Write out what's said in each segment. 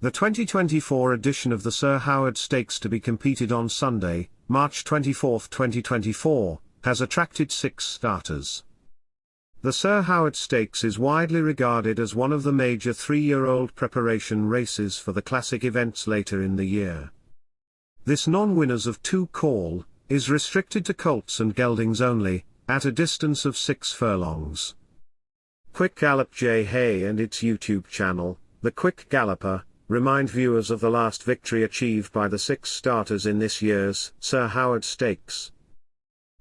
The 2024 edition of the Sir Howard Stakes, to be competed on Sunday, March 24, 2024, has attracted 6 starters. The Sir Howard Stakes is widely regarded as one of the major 3-year-old preparation races for the classic events later in the year. This non-winners of 2 call is restricted to colts and geldings only, at a distance of 6 furlongs. Quick Gallop J. Hay and its YouTube channel, The Quick Galloper, remind viewers of the last victory achieved by the 6 starters in this year's Sir Howard Stakes.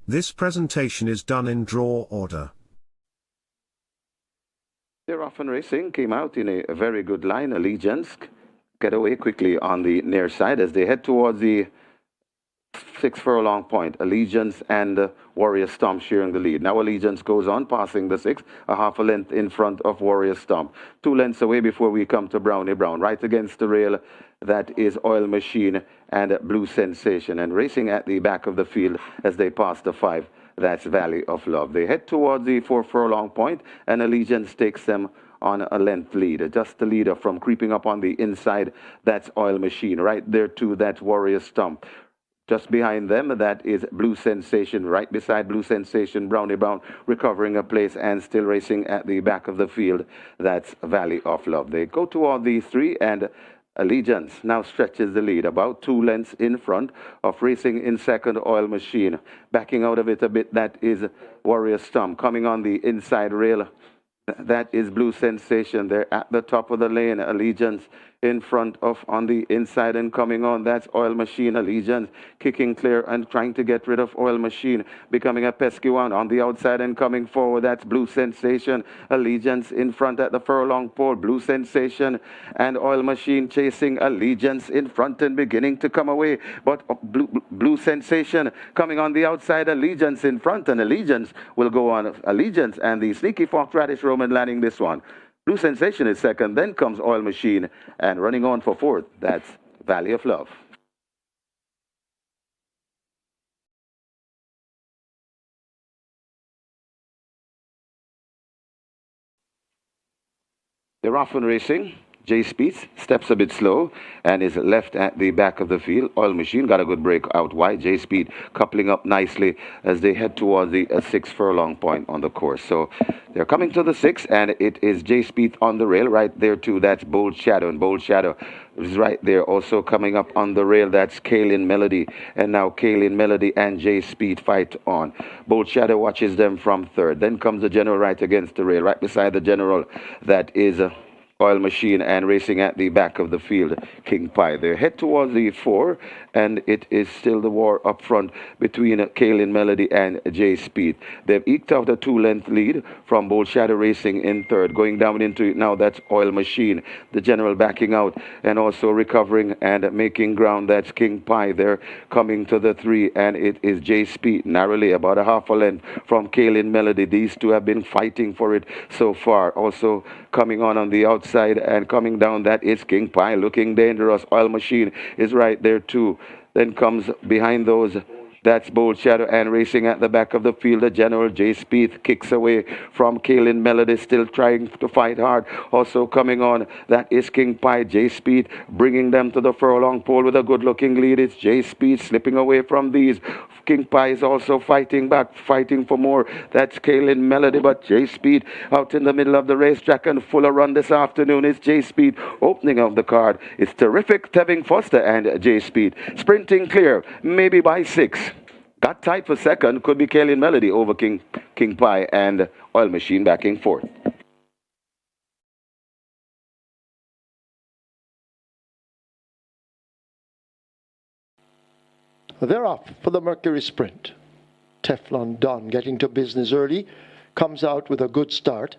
This presentation is done in draw order. They're Often Racing came out in a very good line. Allegiance get away quickly on the near side as they head towards the 6 furlong point. Allegiance and Warrior Stomp sharing the lead. Now Allegiance goes on, passing the 6, a half a length in front of Warrior Stomp. 2 lengths away before we come to Brownie Brown. Right against the rail, that is Oil Machine and Blue Sensation. And racing at the back of the field as they pass the 5, that's Valley of Love. They head towards the 4 furlong point, and Allegiance takes them on a length lead. Just the leader from creeping up on the inside, that's Oil Machine. Right there too, that's Warrior Stomp. Just behind them, that is Blue Sensation. Right beside Blue Sensation, Brownie Brown recovering a place and still racing at the back of the field. That's Valley of Love. They go toward the 3, and Allegiance now stretches the lead, about 2 lengths in front of racing in second, Oil Machine. Backing out of it a bit, that is Warrior Stomp. Coming on the inside rail, that is Blue Sensation. They're at the top of the lane. Allegiance in front of on the inside and coming on, that's Oil Machine. Allegiance kicking clear and trying to get rid of Oil Machine, becoming a pesky one on the outside and coming forward, that's Blue Sensation. Allegiance in front at the furlong pole. Blue Sensation and Oil Machine chasing Allegiance in front and beginning to come away, but Blue Sensation coming on the outside, Allegiance in front, and Allegiance will go on. Allegiance and the Sneaky Fox Radish Roman landing this one. Blue Sensation is second, then comes Oil Machine, and running on for 4th, that's Valley of Love. They're Often Racing. J Speed steps a bit slow and is left at the back of the field. Oil Machine got a good break out wide. J Speed coupling up nicely as they head towards the 6 furlong point on the course. So they're coming to the 6, and it is J Speed on the rail. Right there too, that's Bold Shadow, and Bold Shadow is right there also coming up on the rail. That's Kaylin Melody, and now Kaylin Melody and J Speed fight on. Bold Shadow watches them from 3rd. Then comes the General right against the rail. Right beside the General, that is Oil Machine, and racing at the back of the field, King Pie. They head towards the 4, and it is still the war up front between Kaylin Melody and J Speed. They've eked out a 2-length lead from Bold Shadow racing in 3rd. Going down into it now, that's Oil Machine. The General backing out and also recovering and making ground, that's King Pie. They're coming to the 3, and it is J Speed narrowly about a half a length from Kaylin Melody. These two have been fighting for it so far. Also coming on the outside and coming down, that is King Pie, looking dangerous. Oil Machine is right there too. Then comes behind those, that's Bold Shadow, and racing at the back of the field, the General. J Speed kicks away from Kaylin Melody, still trying to fight hard. Also coming on, that is King Pie. J Speed bringing them to the furlong pole with a good looking lead. It's J Speed slipping away from these. King Pie is also fighting back, fighting for more. That's Kaylin Melody, but J Speed out in the middle of the racetrack and fuller run this afternoon. It's J Speed opening of the card. It's terrific. Tevin Foster and J Speed sprinting clear, maybe by 6. Got tight for 2nd, could be Kaylin Melody over King Pie, and Oil Machine backing 4th. They're off for the Mercury Sprint. Teflon Don getting to business early, comes out with a good start.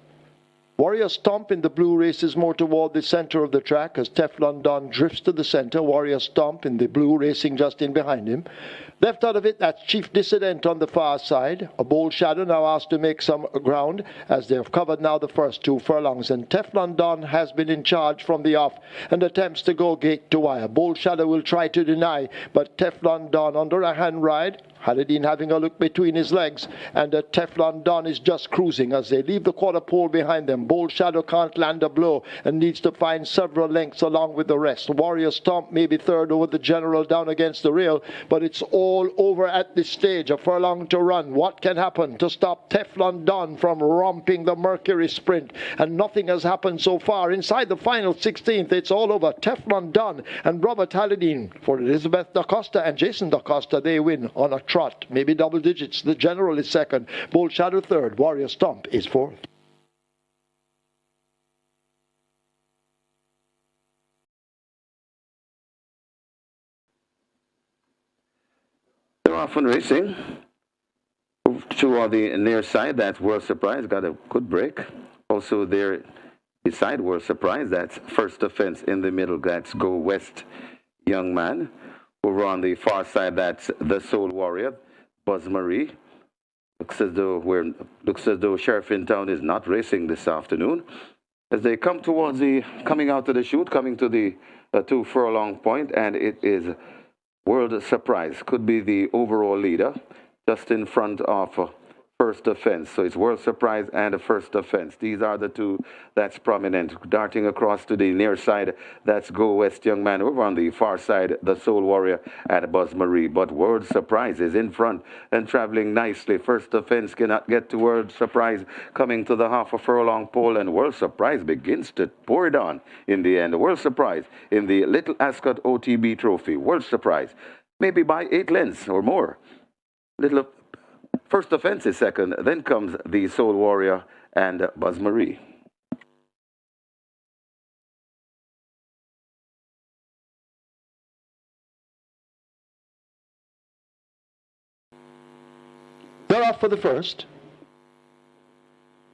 Warrior Stomp in the blue races more toward the center of the track as Teflon Don drifts to the center. Warrior Stomp in the blue racing just in behind him. Left out of it, that's Chief Dissident on the far side. A Bold Shadow now asked to make some ground as they've covered now the first 2 furlongs. And Teflon Don has been in charge from the off and attempts to go gate to wire. Bold Shadow will try to deny, but Teflon Don under a hand ride Haladin having a look between his legs, and Teflon Don is just cruising as they leave the quarter pole behind them. Bold Shadow can't land a blow and needs to find several lengths along with the rest. Warrior Stomp maybe third over the General down against the rail, but it's all over at this stage. A furlong to run. What can happen to stop Teflon Don from romping the Mercury Sprint? And nothing has happened so far. Inside the final 16th, it's all over. Teflon Don and Robert Haladin for Elizabeth da Costa and Jason da Costa. They win on a trot, maybe double digits. The General is second, Bold Shadow third, Warrior Stomp is fourth. They're off and racing. Toward the near side, that's World Surprise, got a good break. Also there beside World Surprise, that's First Offense in the middle, that's Go West Young Man. Over on the far side, that's The Soul Warrior, Buzz Marie. Looks as though Sheriff in Town is not racing this afternoon. As they come towards coming out of the chute, coming to the 2 furlong point, and it is World Surprise. Could be the overall leader, just in front of First Offense. So it's World Surprise and First Offense. These are the two that's prominent. Darting across to the near side, that's Go West Young Man. Over on the far side, The Soul Warrior and Buzz Marie. But World Surprise is in front and traveling nicely. First Offense cannot get to World Surprise, coming to the half a furlong pole, and World Surprise begins to pour it on in the end. World Surprise in the Little Ascot OTB Trophy. World Surprise, maybe by 8 lengths or more. First Offense is second, then comes The Soul Warrior and Buzz Marie. They're off for the first.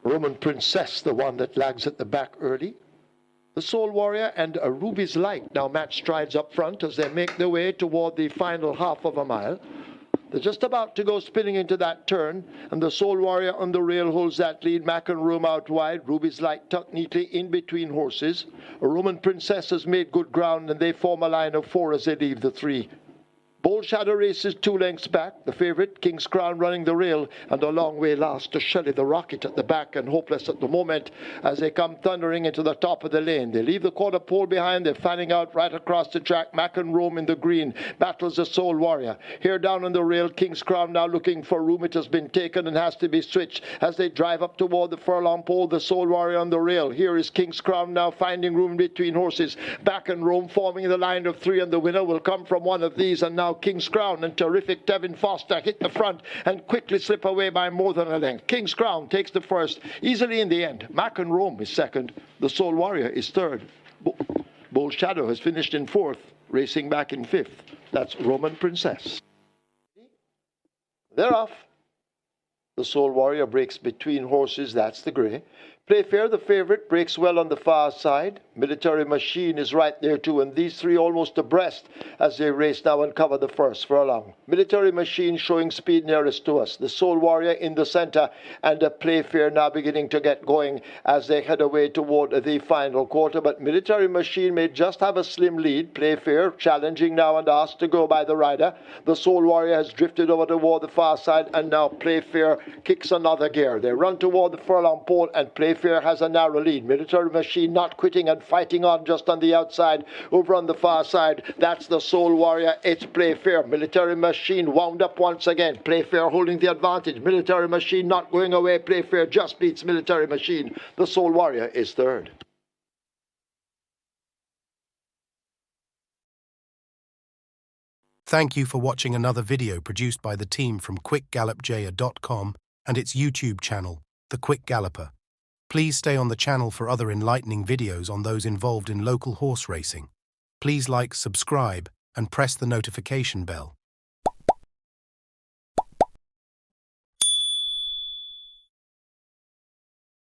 Roman Princess, the one that lags at the back early. The Soul Warrior and a Ruby's Light now match strides up front as they make their way toward the final half of a mile. They're just about to go spinning into that turn, and the Soul Warrior on the rail holds that lead. Mac and Room out wide. Ruby's Light tucked neatly in between horses. A Roman Princess has made good ground, and they form a line of 4 as they leave the 3. Bold Shadow races 2 lengths back. The favourite, King's Crown, running the rail, and a long way last to Shelley the Rocket at the back, and hopeless at the moment as they come thundering into the top of the lane. They leave the quarter pole behind. They're fanning out right across the track. Mac and Rome in the green battles the Soul Warrior. Here down on the rail, King's Crown now looking for room. It has been taken and has to be switched as they drive up toward the furlong pole. The Soul Warrior on the rail. Here is King's Crown now finding room between horses. Back and Rome forming the line of 3, and the winner will come from one of these. And now King's Crown and terrific Devin Foster hit the front and quickly slip away by more than a length. King's Crown takes the first easily in the end. Mac and Rome is second. The Soul Warrior is third. Bold Shadow has finished in 4th, racing back in 5th. That's Roman Princess. They're off. The Soul Warrior breaks between horses. That's the grey. Playfair, the favourite, breaks well on the far side. Military Machine is right there too, and these 3 almost abreast as they race now and cover the first furlong. Military Machine showing speed nearest to us. The Soul Warrior in the centre, and a Playfair now beginning to get going as they head away toward the final quarter. But Military Machine may just have a slim lead. Playfair challenging now and asked to go by the rider. The Soul Warrior has drifted over toward the far side, and now Playfair kicks another gear. They run toward the furlong pole, and Playfair has a narrow lead. Military Machine not quitting and fighting on just on the outside. Over on the far side, that's the Soul Warrior. It's Playfair. Military Machine wound up once again. Playfair holding the advantage. Military Machine not going away. Playfair just beats Military Machine. The Soul Warrior is third. Thank you for watching another video produced by the team from QuickGallopJaya.com and its YouTube channel, The Quick Galloper. Please stay on the channel for other enlightening videos on those involved in local horse racing. Please like, subscribe, and press the notification bell.